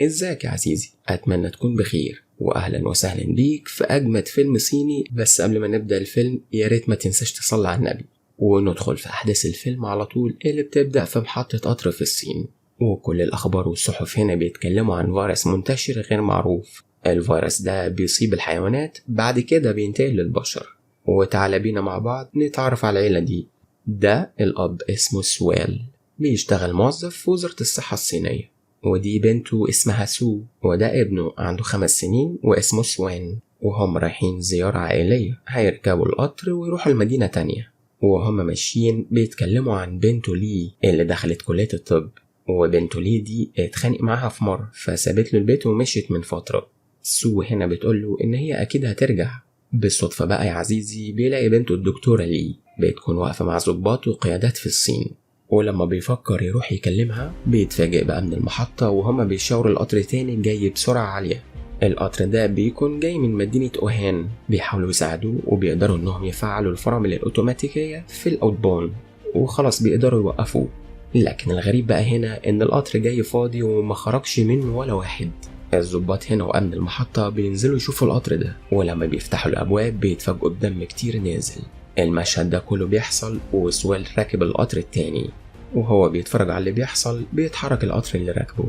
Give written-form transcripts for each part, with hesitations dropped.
ازيك يا عزيزي، اتمنى تكون بخير واهلا وسهلا بيك في اجمد فيلم صيني. بس قبل ما نبدا الفيلم يا ريت ما تنساش تصلي على النبي وندخل في احداث الفيلم على طول، اللي بتبدا في محطه قطر في الصين. وكل الاخبار والصحف هنا بيتكلموا عن فيروس منتشر غير معروف. الفيروس ده بيصيب الحيوانات بعد كده بينتقل للبشر. وتعالى بينا مع بعض نتعرف على العيله دي. ده الاب اسمه سويل، بيشتغل موظف في وزاره الصحه الصينيه. ودي بنته اسمها سو، وده ابنه عنده 5 سنين واسمه سوان. وهم رايحين زيارة عائلية، هيركبوا القطر ويروحوا المدينة تانية. وهم ماشيين بيتكلموا عن بنته لي اللي دخلت كلية الطب. وبنته لي دي اتخانق معاها في مرة فسابت له البيت ومشيت من فترة. سو هنا بتقوله ان هي اكيد هترجع. بالصدفة بقى يا عزيزي بيلاقي بنته الدكتورة لي بتكون واقفة مع ضباط وقيادات في الصين. ولما بيفكر يروح يكلمها بيتفاجئ بقى من المحطة وهما بيشاوروا القطر تاني جاي بسرعة عالية. القطر ده بيكون جاي من مدينة أوهان، بيحاولوا يساعدوه وبيقدروا انهم يفعلوا الفرامل الأوتوماتيكية في الأوتبون وخلاص بيقدروا يوقفوه. لكن الغريب بقى هنا ان القطر جاي فاضي وما خرجش منه ولا واحد. الضباط هنا وأمن المحطة بينزلوا يشوفوا القطر ده، ولما بيفتحوا الأبواب بيتفاجئوا بدم كتير نازل. المشهد ده كله بيحصل وسويل راكب القطر التاني، وهو بيتفرج على اللي بيحصل بيتحرك القطر اللي راكبه.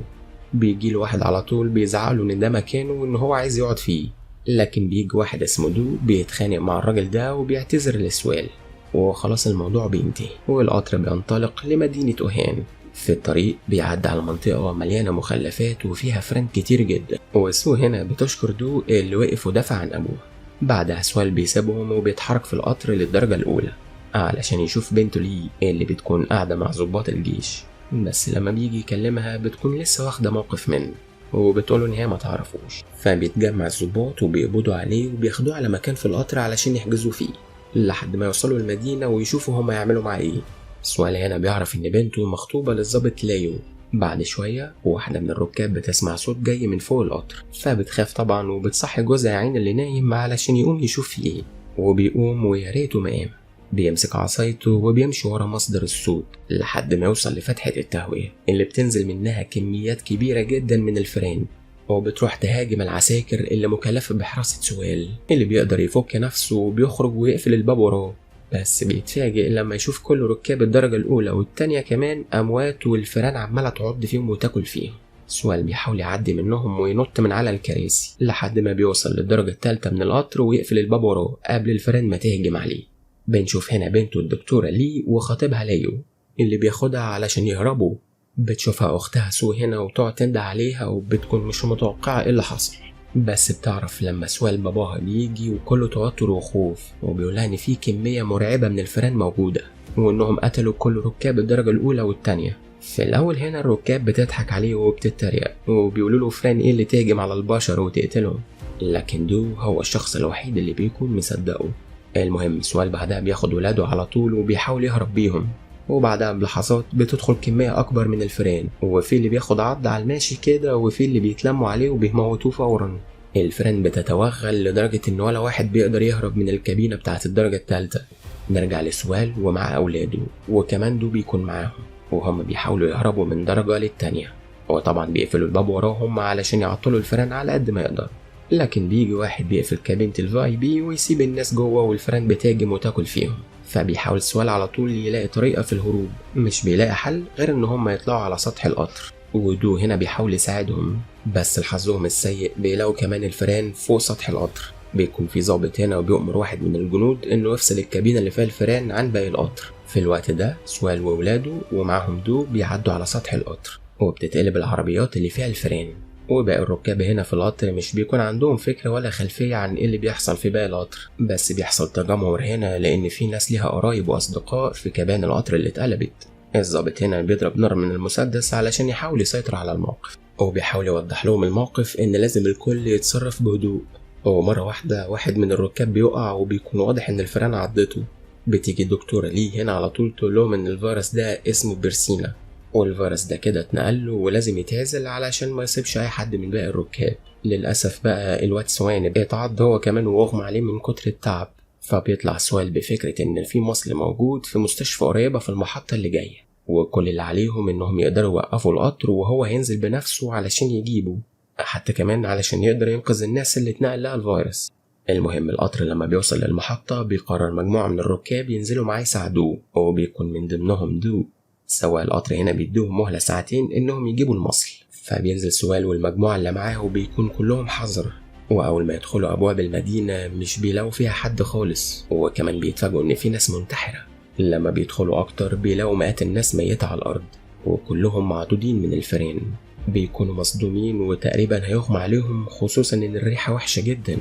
بيجيله واحد على طول بيزعله ان ده مكانه وان هو عايز يقعد فيه، لكن بيجي واحد اسمه دو بيتخانق مع الراجل ده وبيعتذر لسويل. وخلاص الموضوع بينتهي والقطر بينطلق لمدينة أوهان. في الطريق بيعدي على منطقة مليانة مخلفات وفيها فران كتير جدا، وسو هنا بتشكر دو اللي وقف ودافع عن أبوه. بعدها سويل بيسيبهم وبيتحرك في القطر للدرجة الأولى علشان يشوف بنته لي اللي بتكون قاعدة مع ضباط الجيش. بس لما بيجي يكلمها بتكون لسه واخدة موقف منه وبتقوله ان هي ما تعرفوش. فبيتجمع الضباط وبيقبضوا عليه وبياخدوه على مكان في القطر علشان يحجزوا فيه لحد ما يوصلوا المدينة ويشوفوا هما يعملوا معاه ايه. سويل هنا بيعرف ان بنته مخطوبة للضابط لايو. بعد شوية واحدة من الركاب بتسمع صوت جاي من فوق القطر، فبتخاف طبعا وبتصحي جوزها عين اللي نايم علشان يقوم يشوف فيه ايه. وبيقوم ويا ريته ما قام. بيمسك عصايته وبيمشي ورا مصدر الصوت لحد ما يوصل لفتحة التهوية اللي بتنزل منها كميات كبيرة جدا من الفئران، وبتروح تهاجم العساكر اللي مكلفة بحراسة سويل اللي بيقدر يفك نفسه وبيخرج ويقفل الباب وراه. بس بيتفاجئ لما يشوف كل ركاب الدرجة الأولى والتانية كمان أموات والفئران عمالة تعض فيهم وتاكل فيهم. سويل بيحاول يعدي منهم وينط من على الكراسي لحد ما بيوصل للدرجة الثالثة من القطر ويقفل الباب وراه قبل الفئران ما تهجم عليه. بنشوف هنا بنته الدكتورة لي وخطيبها لايو اللي بياخدها علشان يهربوا. بتشوفها أختها سو هنا وتقعد تنده عليها وبتكون مش متوقعة ايه اللي حصل، بس بتعرف لما سويل باباها بيجي وكله توتر وخوف وبيقولها ان في كمية مرعبة من الفئران موجودة وانهم قتلوا كل ركاب الدرجة الأولى والتانية. في الأول هنا الركاب بتضحك عليه وبتتريق وبيقولوا له فئران ايه اللي تهجم على البشر وتقتلهم، لكن دو هو الشخص الوحيد اللي بيكون مصدقه. المهم سويل بعدها بياخد ولاده على طول وبيحاول يهرب بيهم، وبعدها بلحظات بتدخل كمية أكبر من الفئران، وفي اللي بياخد عض على الماشي كده وفي اللي بيتلموا عليه وبيموتوه فورا. الفئران بتتوغل لدرجة إن ولا واحد بيقدر يهرب من الكابينة بتاعة الدرجة الثالثة. نرجع لسويل ومع أولاده وكمان دو بيكون معاهم وهم بيحاولوا يهربوا من درجة للتانية، وطبعا بيقفلوا الباب وراهم علشان يعطلوا الفئران على قد ما يقدر. لكن بيجي واحد بيقفل كابينة الفاي بي ويسيب الناس جوه والفئران بتهاجم وتاكل فيهم. فبيحاول سويل على طول يلاقي طريقة في الهروب، مش بيلاقي حل غير ان هم يطلعوا على سطح القطر. ودو هنا بيحاول يساعدهم، بس لحظهم السيء بيلاقوا كمان الفئران فوق سطح القطر. بيكون في ضابط هنا وبيؤمر واحد من الجنود انه يفصل الكابينة اللي فيها الفئران عن باقي القطر. في الوقت ده سويل وولاده ومعهم دو بيعدوا على سطح القطر وبتتقلب العربيات اللي فيها الفئران. وباقي الركاب هنا في القطر مش بيكون عندهم فكرة ولا خلفية عن ايه اللي بيحصل في باقي القطر، بس بيحصل تجمهر هنا لان في ناس ليها قرايب واصدقاء في كبان القطر اللي اتقلبت. الضابط هنا بيضرب نار من المسدس علشان يحاول يسيطر على الموقف، وبيحاول يوضح لهم الموقف ان لازم الكل يتصرف بهدوء. ومرة واحدة واحد من الركاب بيقع وبيكون واضح ان الفئران عضته. بتيجي الدكتورة لي هنا على طول تقول لهم ان الفيروس ده اسمه بيرسينا، والفيروس ده كده اتنقل له ولازم يتعزل علشان ما يصيبش اي حد من باقي الركاب. للاسف بقى الواد سوان اتعض هو كمان واغمى عليه من كتر التعب. فبيطلع سويل بفكرة ان في مصل موجود في مستشفى قريبة في المحطة اللي جاية، وكل اللي عليهم إنهم يقدروا يوقفوا القطر وهو هينزل بنفسه علشان يجيبه، حتى كمان علشان يقدر ينقذ الناس اللي اتنقل لها الفيروس. المهم القطر لما بيوصل للمحطة بيقرر مجموعة من الركاب ينزلوا معاه يساعدوه، وبيكون من ضمنهم دو. سواق القطر هنا بيدوهم مهلة ساعتين إنهم يجيبوا المصل، فبينزل سوال والمجموعة اللي معاه وبيكون كلهم حذر. وأول ما يدخلوا أبواب المدينة مش بيلاقوا فيها حد خالص، وكمان بيتفاجئوا إن في ناس منتحرة. لما بيدخلوا أكتر بيلاقوا مئات الناس ميتة على الأرض وكلهم معدودين من الفئران. بيكونوا مصدومين وتقريبا هيغمى عليهم، خصوصا إن الريحة وحشة جدا.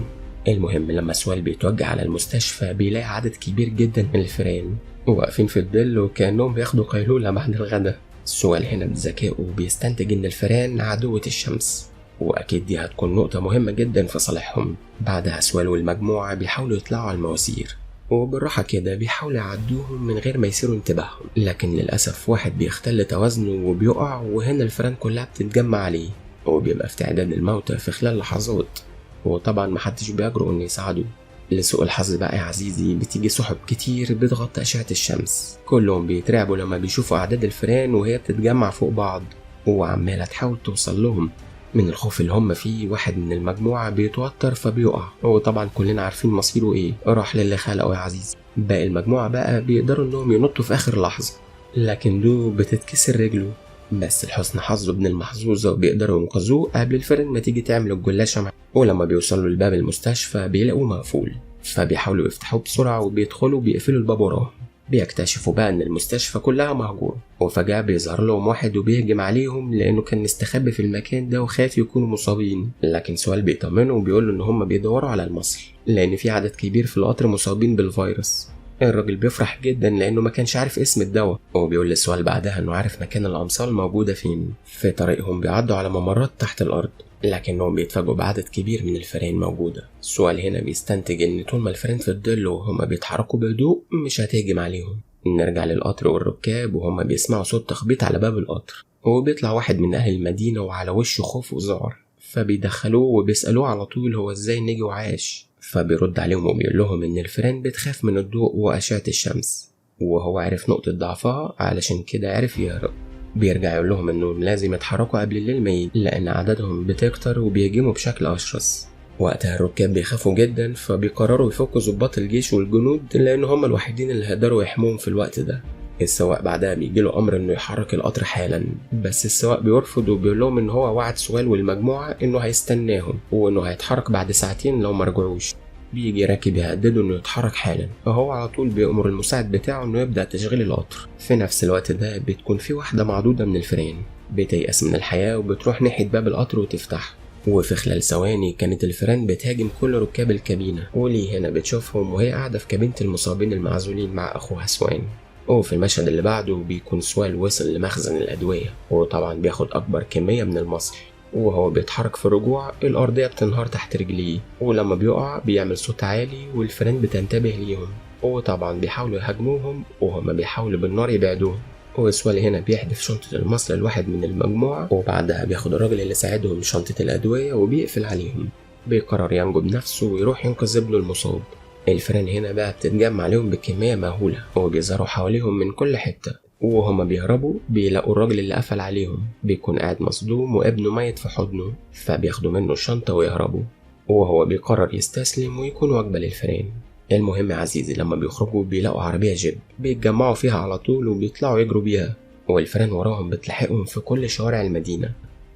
المهم لما سوال بيتوجه على المستشفى بيلاقي عدد كبير جدا من الفئران واقفين في الظل وكأنهم بياخدوا قيلولة بعد الغداء. سوال هنا بذكائه بيستنتج إن الفئران عدوة الشمس، وأكيد دي هتكون نقطة مهمة جدا في صالحهم. بعدها سوال والمجموعة بيحاولوا يطلعوا على المواسير، وبالراحة كده بيحاولوا يعدوهم من غير ما يثيروا انتباههم، لكن للأسف واحد بيختل توازنه وبيقع، وهنا الفئران كلها بتتجمع عليه وبيبقى في استعداد للموت في خلال لحظات. وطبعا محدش بيجرؤ إنه يساعده. لسوء الحظ بقى يا عزيزي بتيجي سحب كتير بتغطي أشعة الشمس، كلهم بيترعبوا لما بيشوفوا أعداد الفئران وهي بتتجمع فوق بعض وعمالة تحاول توصل لهم. من الخوف اللي هم فيه واحد من المجموعة بيتوتر فبيقع، وطبعا كلنا عارفين مصيره ايه، راح للي خلقه يا عزيزي. باقي المجموعة بقى بيقدروا انهم ينطوا في اخر لحظة، لكن دو بتتكسر رجله، بس لحسن حظه ابن المحظوظة بيقدروا ينقذوه قبل الفئران ما تيجي تعمل الجلاشة معاه. ولما بيوصلوا لباب المستشفى بيلاقوه مقفول، فبيحاولوا يفتحوه بسرعة وبيدخلوا بيقفلوا الباب وراهم. بيكتشفوا بقى ان المستشفى كلها مهجورة، وفجأة بيظهر لهم واحد وبيهجم عليهم لانه كان مستخبي في المكان ده وخاف يكونوا مصابين. لكن سوال بيطمنه وبيقول له ان هم بيدوروا على المصل لان في عدد كبير في القطر مصابين بالفيروس. الراجل بيفرح جدا لانه ما كانش عارف اسم الدواء، وبيقول لسوال بعدها انه عارف مكان الامصال موجودة فين. في طريقهم بيعدوا على ممرات تحت الارض، لكنهم بيتفاجئوا بعدد كبير من الفئران موجودة. السؤال هنا بيستنتج ان طول ما الفئران في الظل وهما بيتحركوا بهدوء مش هتهجم عليهم. نرجع للقطر والركاب وهما بيسمعوا صوت تخبيط على باب القطر، وبيطلع واحد من اهل المدينة وعلى وشه خوف وذعر، فبيدخلوه وبيسألوه على طول هو ازاي نجي وعاش. فبيرد عليهم وبيقول لهم ان الفئران بتخاف من الضوء وأشعة الشمس، وهو عرف نقطة ضعفها علشان كده عرف يهرب. بيرجع يقول لهم انهم لازم يتحركوا قبل الليل ما يجي لان عددهم بتكتر وبيهجموا بشكل اشرس. وقتها الركاب بيخافوا جدا، فبيقرروا يفكوا ضباط الجيش والجنود لان هم الوحيدين اللي هيقدروا يحموهم في الوقت ده. السواق بعدها بيجيله امر انه يحرك القطر حالا، بس السواق بيرفض وبيقول لهم ان هو وعد سوال والمجموعه انه هيستناهم وانه هيتحرك بعد ساعتين لو ما رجعوش. بيجي راكب يهدده انه يتحرك حالا، فهو على طول بيأمر المساعد بتاعه انه يبدأ تشغيل القطر. في نفس الوقت ده بتكون في واحدة معدودة من الفئران بتيأس من الحياة وبتروح ناحية باب القطر وتفتحه، وفي خلال ثواني كانت الفئران بتهاجم كل ركاب الكابينة. ولي هنا بتشوفهم وهي قاعدة في كابينة المصابين المعزولين مع أخوها سوان. وفي المشهد اللي بعده بيكون سوال وصل لمخزن الأدوية، وطبعا بياخد أكبر كمية من المصل، وهو بيتحرك في الرجوع الأرضية بتنهار تحت رجليه، ولما بيقع بيعمل صوت عالي والفئران بتنتبه ليهم، وطبعا بيحاولوا يهاجموهم وهما بيحاولوا بالنار يبعدوهم. وسوالي هنا بيحدف شنطة المصل لواحد من المجموعة، وبعدها بياخد الراجل اللي ساعدهم شنطة الأدوية وبيقفل عليهم. بيقرر ينجو بنفسه ويروح ينقذ ابنه المصاب. الفئران هنا بقى بتتجمع عليهم بكمية مهولة وبيظهروا حواليهم من كل حتة، وهما بيهربوا بيلاقوا الراجل اللي قفل عليهم بيكون قاعد مصدوم وابنه ميت في حضنه، فبياخدوا منه الشنطة ويهربوا، وهو بيقرر يستسلم ويكون وجبة للفئران. المهم يا عزيزي لما بيخرجوا بيلاقوا عربية جيب بيتجمعوا فيها على طول وبيطلعوا يجروا بيها، والفئران وراهم بتلاحقهم في كل شوارع المدينة.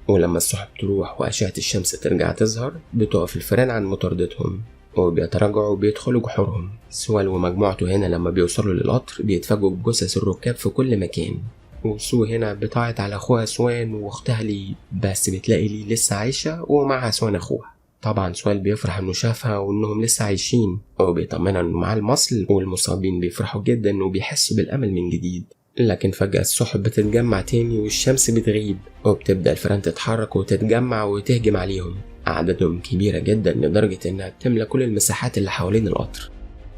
ولما السحب تروح وأشعة الشمس ترجع تظهر بتقف الفئران عن مطاردتهم وبيتراجعوا وبيدخلوا جحورهم. سوال ومجموعته هنا لما بيوصلوا للقطر بيتفاجئوا بجثث الركاب في كل مكان، وسو هنا بتعيط على اخوها سوان واختها لي، بس بتلاقي لي لسه عايشة ومعها سوان اخوها. طبعا سوال بيفرح انه شافها وانهم لسه عايشين، وبيطمنها انه معاه المصل، والمصابين بيفرحوا جدا وبيحسوا بالامل من جديد. لكن فجأة السحب بتتجمع تاني والشمس بتغيب، وبتبدأ الفئران تتحرك وتتجمع وتهجم عليهم. أعدادهم كبيرة جدا لدرجة إنها بتملى كل المساحات اللي حوالين القطر.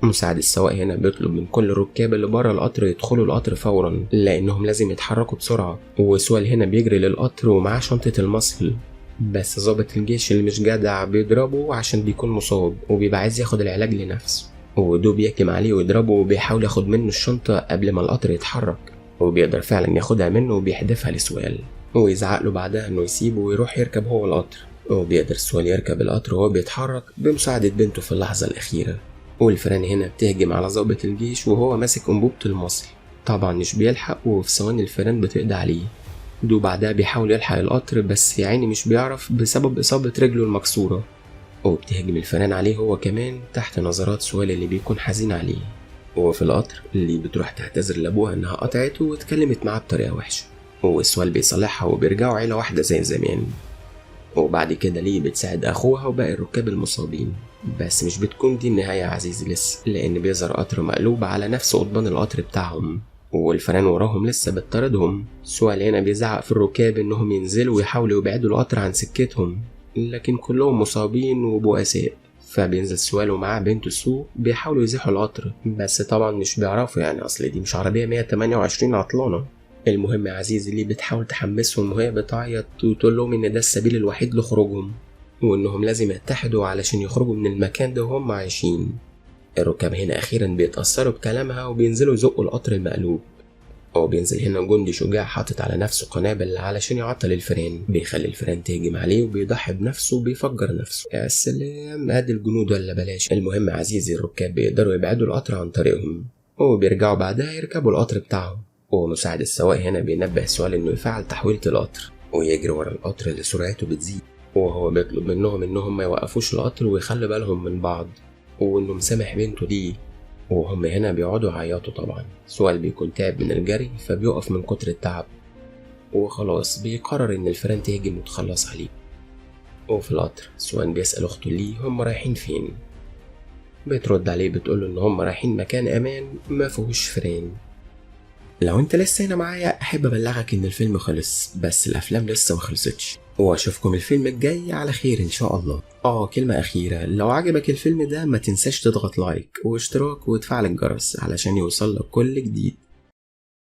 مساعد السواق هنا بيطلب من كل الركاب اللي بره القطر يدخلوا القطر فورا لأنهم لازم يتحركوا بسرعة، وسوال هنا بيجري للقطر ومعاه شنطة المصل، بس ضابط الجيش اللي مش جدع بيضربه عشان بيكون مصاب وبيبقى عايز ياخد العلاج لنفسه، ودو بيهجم عليه ويضربه وبيحاول ياخد منه الشنطة قبل ما القطر يتحرك. وبيقدر فعلا ياخدها منه وبيحدفها لسوال، ويزعق له بعدها انه يسيبه ويروح يركب هو القطر. وبيقدر سوال يركب القطر وهو بيتحرك بمساعدة بنته في اللحظة الأخيرة. والفيران هنا بتهجم على ضابط الجيش وهو ماسك أنبوبة المصل، طبعا مش بيلحق وفي ثواني الفيران بتقضي عليه. دو بعدها بيحاول يلحق القطر بس يا عيني مش بيعرف بسبب إصابة رجله المكسورة، وبتهجم الفيران عليه هو كمان تحت نظرات سوال اللي بيكون حزين عليه. وفي القطر اللي بتروح تعتذر لأبوها إنها قطعته واتكلمت معاه بطريقة وحشة، وسوال بيصالحها وبيرجعوا عيلة واحدة زي زمان. وبعد كده ليه بتساعد أخوها وباقي الركاب المصابين، بس مش بتكون دي النهاية يا عزيزي لسه، لأن بيظهر قطر مقلوب على نفس قضبان القطر بتاعهم والفيران وراهم لسه بتطاردهم. سوال هنا بيزعق في الركاب إنهم ينزلوا ويحاولوا يبعدوا القطر عن سكتهم، لكن كلهم مصابين وبؤساء. فبينزل سوال ومعاه بنته سو بيحاولوا يزيحوا القطر، بس طبعا مش بيعرفوا يعني أصل دي مش عربية 128 عطلانة. المهم يا عزيزي اللي بتحاول تحمسهم وهي بتعيط وتقول لهم إن ده السبيل الوحيد لخروجهم، وإنهم لازم يتحدوا علشان يخرجوا من المكان ده وهم عايشين. الركاب هنا أخيرا بيتأثروا بكلامها وبينزلوا يزقوا القطر المقلوب. بينزل هنا جندي شجاع حاطط على نفسه قنابل علشان يعطل الفيران، بيخلي الفيران تهجم عليه وبيضحي بنفسه وبيفجر نفسه. يا سلام ادي الجنود ولا بلاش. المهم عزيزي الركاب بيقدروا يبعدوا القطر عن طريقهم وبيرجعوا بعدها يركبوا القطر بتاعهم. ومساعد السواق هنا بينبه سؤال انه يفعل تحويلة القطر ويجري ورا القطر اللي سرعته بتزيد، وهو بيطلب منهم انهم ما يوقفوش القطر ويخلوا بالهم من بعض وانه مسامح بنته دي. وهم هنا بيقعدوا يعيطوا طبعا. سؤال بيكون تعب من الجري فبيقف من كتر التعب، وخلاص بيقرر ان الفيران تهجم وتخلص عليه. وفي القطر سؤال بيسأل اخته ليه هم رايحين فين، بترد عليه بتقوله ان هم رايحين مكان امان ما فيهوش فيران. لو انت لسه هنا معايا احب ابلغك ان الفيلم خلص، بس الافلام لسه ما خلصتش، واشوفكم الفيلم الجاي على خير ان شاء الله. كلمة اخيرة، لو عجبك الفيلم ده ما تنساش تضغط لايك واشتراك وتفعل الجرس علشان يوصل لك كل جديد.